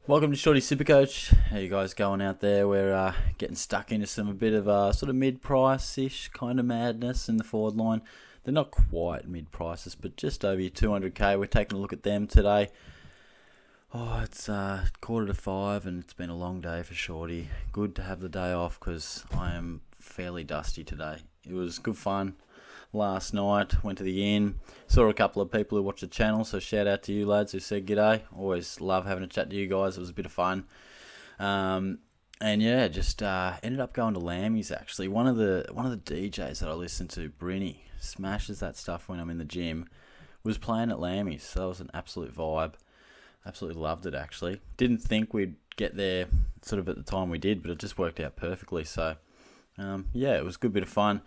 Welcome to Shorty SuperCoach. How you guys going out there? We're getting stuck into a bit of sort of mid-price-ish kind of madness in the forward line. They're not quite mid-prices, but just over your 200k. We're taking a look at them today. Oh, it's 4:45 and it's been a long day for Shorty. Good to have the day off because I am fairly dusty today. It was good fun. Last night, went to the inn, saw a couple of people who watch the channel, so shout out to you lads who said g'day. Always love having a chat to you guys. It was a bit of fun. And yeah, just ended up going to Lammy's actually. One of the DJs that I listen to, Brodie, smashes that stuff when I'm in the gym, was playing at Lammy's, so that was an absolute vibe. Absolutely loved it actually. Didn't think we'd get there sort of at the time we did, but it just worked out perfectly. So yeah, it was a good bit of fun.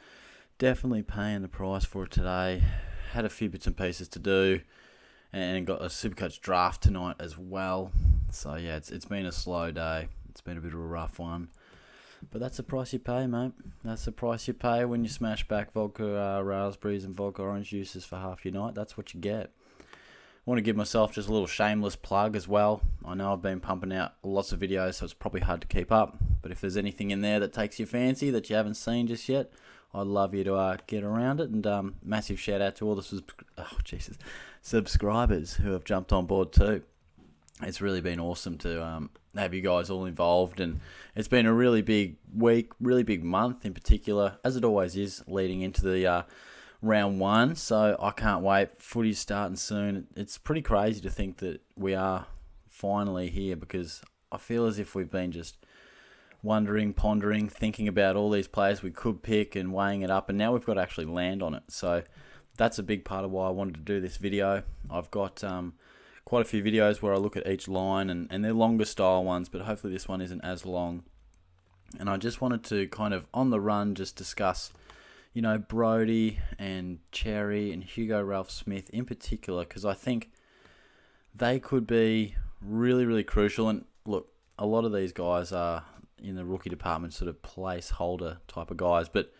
Definitely paying the price for it today. Had a few bits and pieces to do, and got a SuperCoach draft tonight as well. So yeah, it's been a slow day. It's been a bit of a rough one, but that's the price you pay, mate. That's the price you pay when you smash back vodka raspberries and vodka orange juices for half your night. That's what you get. I want to give myself just a little shameless plug as well. I know I've been pumping out lots of videos, so it's probably hard to keep up. But if there's anything in there that takes your fancy that you haven't seen just yet, I'd love you to get around it. And massive shout out to all the subscribers who have jumped on board too. It's really been awesome to have you guys all involved, and it's been a really big week, really big month in particular, as it always is leading into the round one. So I can't wait. Footy's starting soon. It's pretty crazy to think that we are finally here, because I feel as if we've been just wondering, pondering, thinking about all these players we could pick and weighing it up, and now we've got to actually land on it. So that's a big part of why I wanted to do this video. I've got quite a few videos where I look at each line, and they're longer style ones, but hopefully this one isn't as long. And I just wanted to kind of on the run just discuss, you know, Brodie and Xerri and Hugo Ralphsmith in particular, because I think they could be really, really crucial. And look, a lot of these guys are in the rookie department sort of placeholder type of guys, but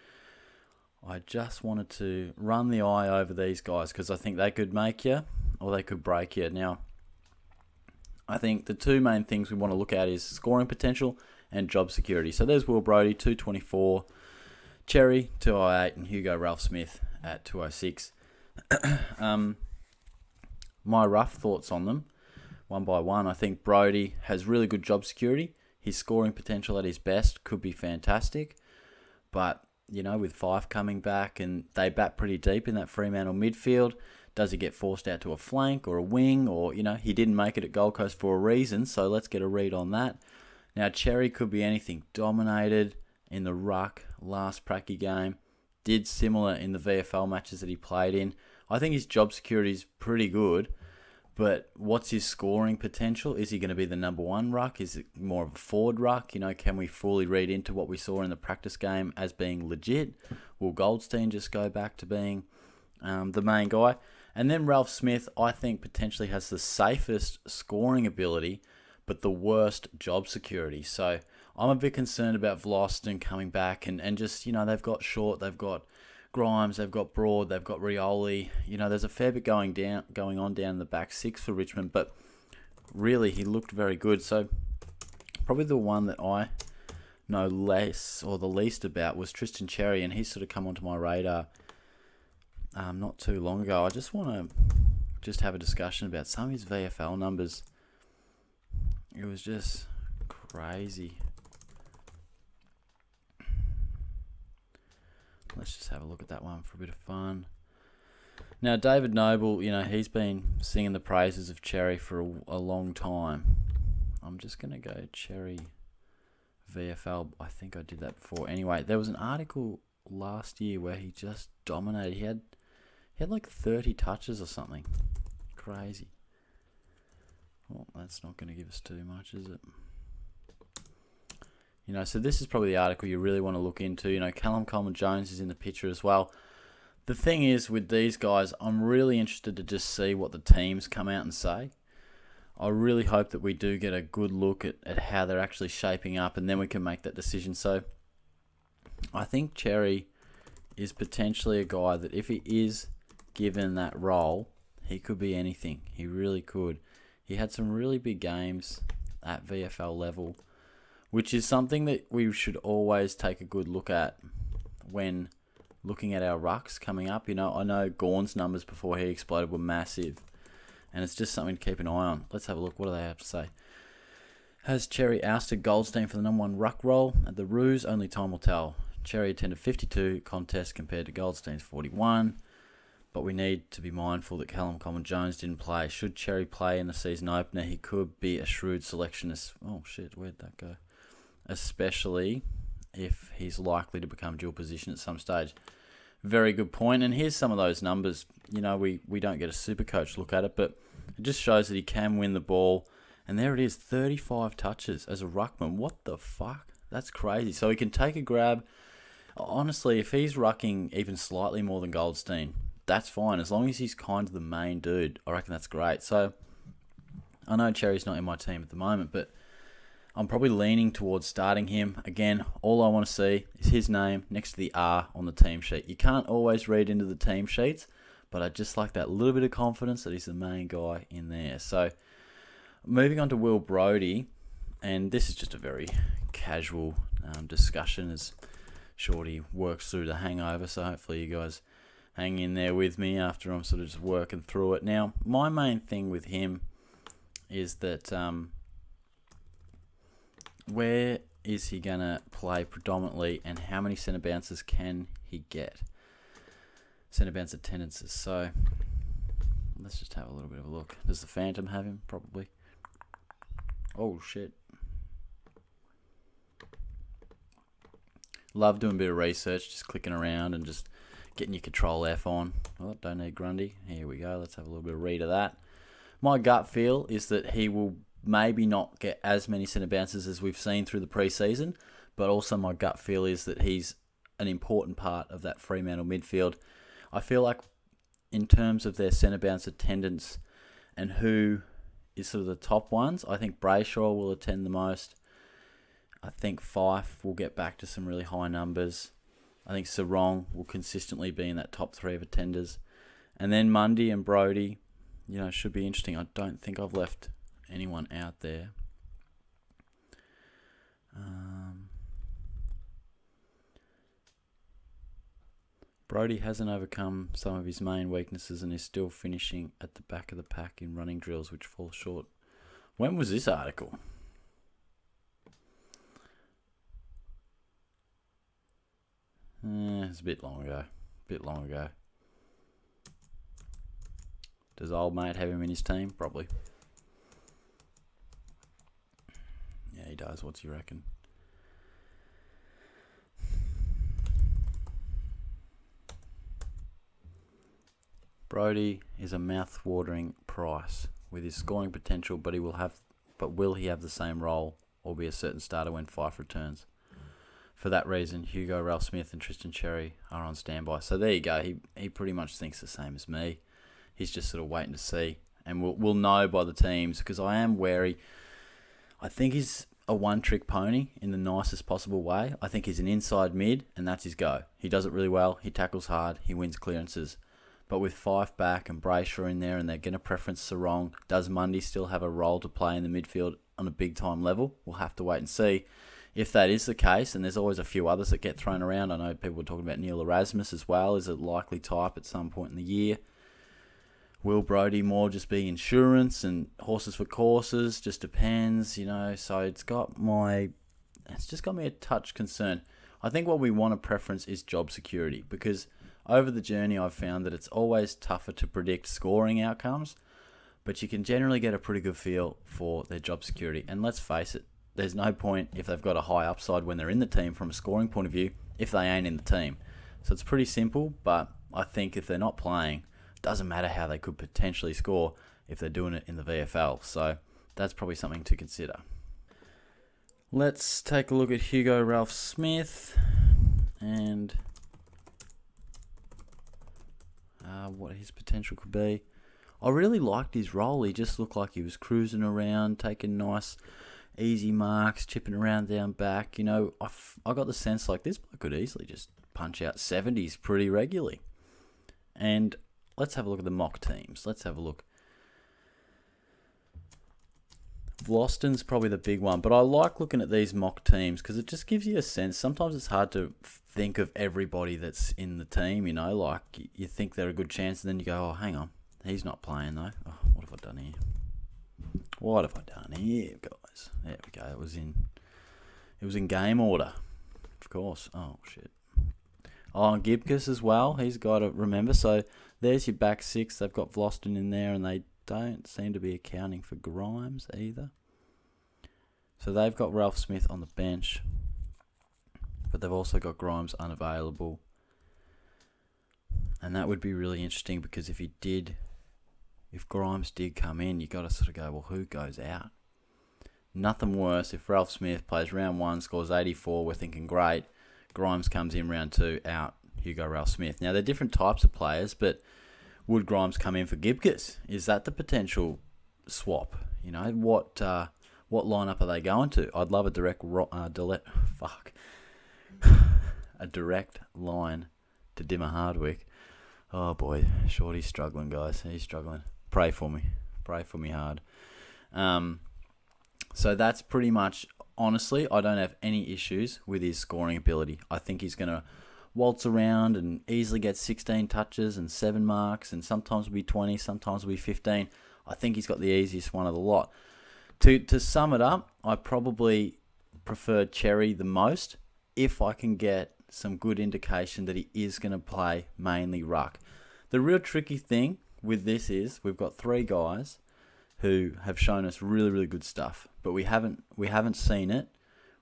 I just wanted to run the eye over these guys because I think they could make you or they could break you. Now, I think the two main things we want to look at is scoring potential and job security. So there's Will Brodie, 224, Xerri, 208, and Hugo Ralphsmith at 206. My rough thoughts on them, one by one. I think Brodie has really good job security. His scoring potential at his best could be fantastic. But, you know, with Fife coming back and they bat pretty deep in that Fremantle midfield, does he get forced out to a flank or a wing? Or, you know, he didn't make it at Gold Coast for a reason, so let's get a read on that. Now, Xerri could be anything. Dominated in the ruck last pracky game. Did similar in the VFL matches that he played in. I think his job security is pretty good. But what's his scoring potential? Is he going to be the number one ruck? Is it more of a forward ruck? You know, can we fully read into what we saw in the practice game as being legit? Will Goldstein just go back to being the main guy? And then Ralphsmith, I think, potentially has the safest scoring ability, but the worst job security. So I'm a bit concerned about Vlosten coming back and just, you know, they've got Short, they've got Grimes, they've got Broad, they've got Rioli. You know, there's a fair bit going on down in the back six for Richmond, but really he looked very good. So probably the one that I know less or the least about was Tristan Xerri, and he's sort of come onto my radar not too long ago. I just want to have a discussion about some of his VFL numbers. It was just crazy. Let's just have a look at that one for a bit of fun. Now, David Noble, you know, he's been singing the praises of Xerri for a long time. I'm just going to go Xerri VFL. I think I did that before. Anyway, there was an article last year where he just dominated. He had like 30 touches or something. Crazy. Well, that's not going to give us too much, is it? You know, so this is probably the article you really want to look into. You know, Callum Coleman-Jones is in the picture as well. The thing is with these guys, I'm really interested to just see what the teams come out and say. I really hope that we do get a good look at how they're actually shaping up, and then we can make that decision. So I think Xerri is potentially a guy that if he is given that role, he could be anything. He really could. He had some really big games at VFL level, which is something that we should always take a good look at when looking at our rucks coming up. I know Gawn's numbers before he exploded were massive, and it's just something to keep an eye on. Let's have a look. What do they have to say? Has Xerri ousted Goldstein for the number 1 ruck role? At the Roos, only time will tell. Xerri attended 52 contests compared to Goldstein's 41, but we need to be mindful that Callum Coleman-Jones didn't play. Should Xerri play in the season opener, he could be a shrewd selection. Oh shit, where'd that go? Especially if he's likely to become dual position at some stage. Very good point. And here's some of those numbers. We don't get a SuperCoach look at it, but it just shows that he can win the ball. And there it is, 35 touches as a ruckman. What the fuck? That's crazy. So he can take a grab. Honestly, if he's rucking even slightly more than Goldstein, that's fine. As long as he's kind of the main dude, I reckon that's great. So I know Xerri's not in my team at the moment, but I'm probably leaning towards starting him. Again, all I want to see is his name next to the R on the team sheet. You can't always read into the team sheets, but I just like that little bit of confidence that he's the main guy in there. So moving on to Will Brodie, and this is just a very casual discussion as Shorty works through the hangover, so hopefully you guys hang in there with me after I'm sort of just working through it. Now, my main thing with him is that where is he going to play predominantly, and how many centre bounces can he get? Centre bounce attendances. So let's just have a little bit of a look. Does the Phantom have him? Probably. Oh, shit. Love doing a bit of research, just clicking around and just getting your Control F on. Oh, don't need Grundy. Here we go. Let's have a little bit of read of that. My gut feel is that he will maybe not get as many centre bounces as we've seen through the preseason, but also my gut feel is that he's an important part of that Fremantle midfield. I feel like in terms of their centre bounce attendance and who is sort of the top ones, I think Brayshaw will attend the most. I think Fife will get back to some really high numbers. I think Sarong will consistently be in that top 3 of attenders. And then Mundy and Brodie, should be interesting. I don't think I've left anyone out there. Brodie hasn't overcome some of his main weaknesses and is still finishing at the back of the pack in running drills, which fall short. When was this article? It's a bit long ago. Does old mate have him in his team? Probably. Yeah, he does. What's you reckon? Brodie is a mouth-watering price with his scoring potential, but will he have the same role or be a certain starter when Fife returns? For that reason, Hugo, Ralphsmith and Tristan Xerri are on standby. So there you go. He pretty much thinks the same as me. He's just sort of waiting to see. And we'll know by the teams, because I am wary. I think he's a one-trick pony in the nicest possible way. I think he's an inside mid, and that's his go. He does it really well. He tackles hard. He wins clearances. But with Fife back and Brayshaw in there, and they're going to preference Sarong, does Mundy still have a role to play in the midfield on a big-time level? We'll have to wait and see. If that is the case, and there's always a few others that get thrown around. I know people were talking about Neil Erasmus as well as a likely type at some point in the year. Will Brodie more just be insurance and horses for courses? Just depends, So it's just got me a touch concerned. I think what we want to preference is job security, because over the journey I've found that it's always tougher to predict scoring outcomes, but you can generally get a pretty good feel for their job security. And let's face it, there's no point if they've got a high upside when they're in the team from a scoring point of view if they ain't in the team. So it's pretty simple, but I think if they're not playing, it doesn't matter how they could potentially score if they're doing it in the VFL. So that's probably something to consider. Let's take a look at Hugo Ralphsmith and what his potential could be. I really liked his role. He just looked like he was cruising around, taking nice easy marks, chipping around down back. I got the sense like this bloke could easily just punch out 70s pretty regularly. And let's have a look at the mock teams. Let's have a look. Vlosten's probably the big one, but I like looking at these mock teams because it just gives you a sense. Sometimes it's hard to think of everybody that's in the team, you know, like you think they're a good chance and then you go, oh, hang on, he's not playing though. Oh, what have I done here? What have I done here, guys? There we go. It was in game order, of course. Oh, shit. Oh, and Gibcus as well. He's got to remember. So there's your back six. They've got Vlosten in there and they don't seem to be accounting for Grimes either. So they've got Ralphsmith on the bench, but they've also got Grimes unavailable. And that would be really interesting because if Grimes did come in, you got to sort of go, well, who goes out? Nothing worse if Ralphsmith plays round 1, scores 84, we're thinking great. Grimes comes in round 2, out, Hugo Ralphsmith. Now, they're different types of players, but would Grimes come in for Gibcus? Is that the potential swap? You know, what lineup are they going to? I'd love a direct line to Dimmer Hardwick. Oh boy, Shorty's struggling, guys. He's struggling. Pray for me hard. So that's pretty much, honestly, I don't have any issues with his scoring ability. I think he's going to waltz around and easily get 16 touches and 7 marks, and sometimes will be 20, sometimes will be 15. I think he's got the easiest one of the lot. To sum it up, I probably prefer Xerri the most if I can get some good indication that he is going to play mainly ruck. The real tricky thing with this is we've got 3 guys who have shown us really, really good stuff, but we haven't seen it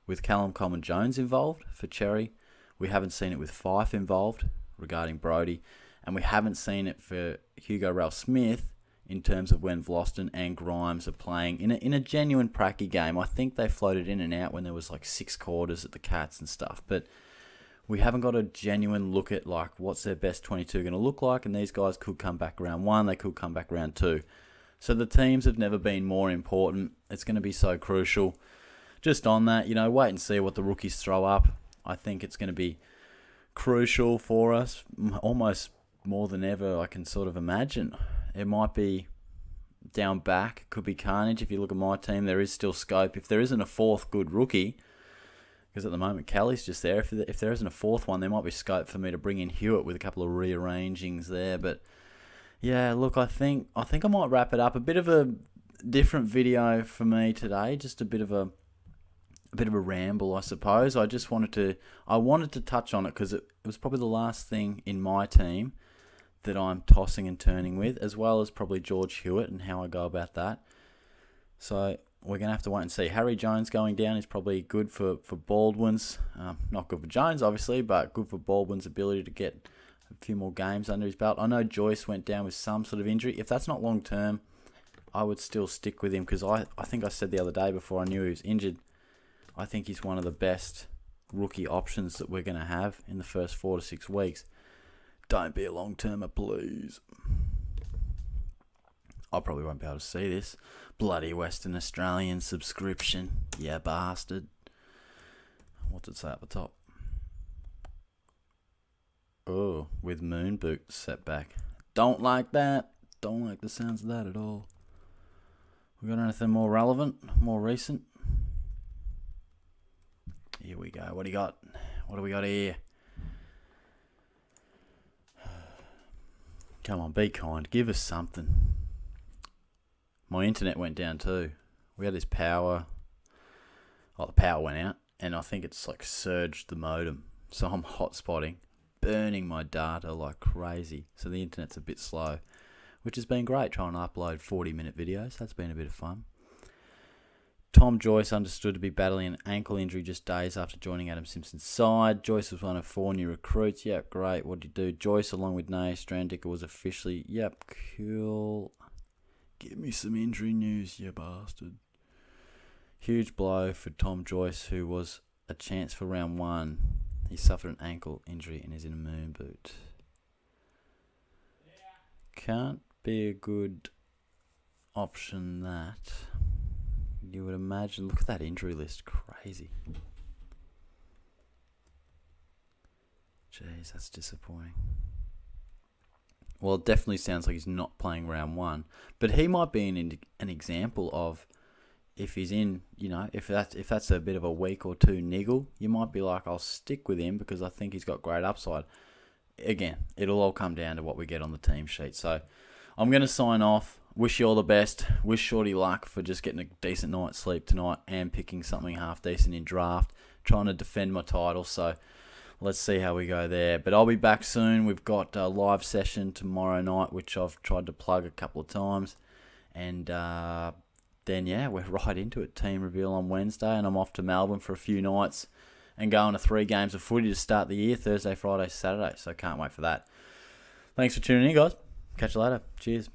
with Callum Coleman-Jones involved for Xerri. We haven't seen it with Fife involved regarding Brodie, and we haven't seen it for Hugo Ralphsmith in terms of when Vlosten and Grimes are playing in a genuine pracky game. I think they floated in and out when there was like 6 quarters at the Cats and stuff, but we haven't got a genuine look at like what's their best 22 going to look like, and these guys could come back round 1, they could come back round 2. So the teams have never been more important. It's going to be so crucial. Just on that, you know, wait and see what the rookies throw up. I think it's going to be crucial for us, almost more than ever I can sort of imagine. It might be down back, it could be carnage. If you look at my team, there is still scope. If there isn't a 4th good rookie, because at the moment Kelly's just there, if there isn't a 4th one, there might be scope for me to bring in Hewitt with a couple of rearrangings there. But yeah, look, I think I might wrap it up. A bit of a different video for me today, just a bit of a ramble, I suppose. I wanted to touch on it because it was probably the last thing in my team that I'm tossing and turning with, as well as probably George Hewitt and how I go about that. So we're going to have to wait and see. Harry Jones going down is probably good for Baldwin's. Not good for Jones, obviously, but good for Baldwin's ability to get a few more games under his belt. I know Joyce went down with some sort of injury. If that's not long term, I would still stick with him because I think I said the other day before I knew he was injured, I think he's one of the best rookie options that we're going to have in the first 4 to 6 weeks. Don't be a long-termer, please. I probably won't be able to see this. Bloody Western Australian subscription. Yeah, bastard. What did it say at the top? Oh, with moon boot setback. Don't like that. Don't like the sounds of that at all. We got anything more relevant, more recent? Here we go. What do you got? What do we got here? Come on, be kind. Give us something. My internet went down too. We had this power. Oh, the power went out, and I think it's like surged the modem. So I'm hotspotting, burning my data like crazy. So the internet's a bit slow, which has been great trying to upload 40-minute videos. That's been a bit of fun. Tom Joyce understood to be battling an ankle injury just days after joining Adam Simpson's side. Joyce was one of 4 new recruits. Yep, great. What did you do? Joyce, along with Nay Strandicker, was officially... Yep, cool. Give me some injury news, you bastard. Huge blow for Tom Joyce, who was a chance for round 1. He suffered an ankle injury and is in a moon boot. Can't be a good option, that. You would imagine. Look at that injury list. Crazy. Jeez, that's disappointing. Well, it definitely sounds like he's not playing round 1. But he might be an example of if he's in, if that's a bit of a week or two niggle, you might be like, I'll stick with him because I think he's got great upside. Again, it'll all come down to what we get on the team sheet. So I'm going to sign off. Wish you all the best. Wish Shorty luck for just getting a decent night's sleep tonight and picking something half decent in draft. Trying to defend my title. So let's see how we go there. But I'll be back soon. We've got a live session tomorrow night, which I've tried to plug a couple of times. And then, we're right into it. Team reveal on Wednesday. And I'm off to Melbourne for a few nights and going to 3 games of footy to start the year. Thursday, Friday, Saturday. So can't wait for that. Thanks for tuning in, guys. Catch you later. Cheers.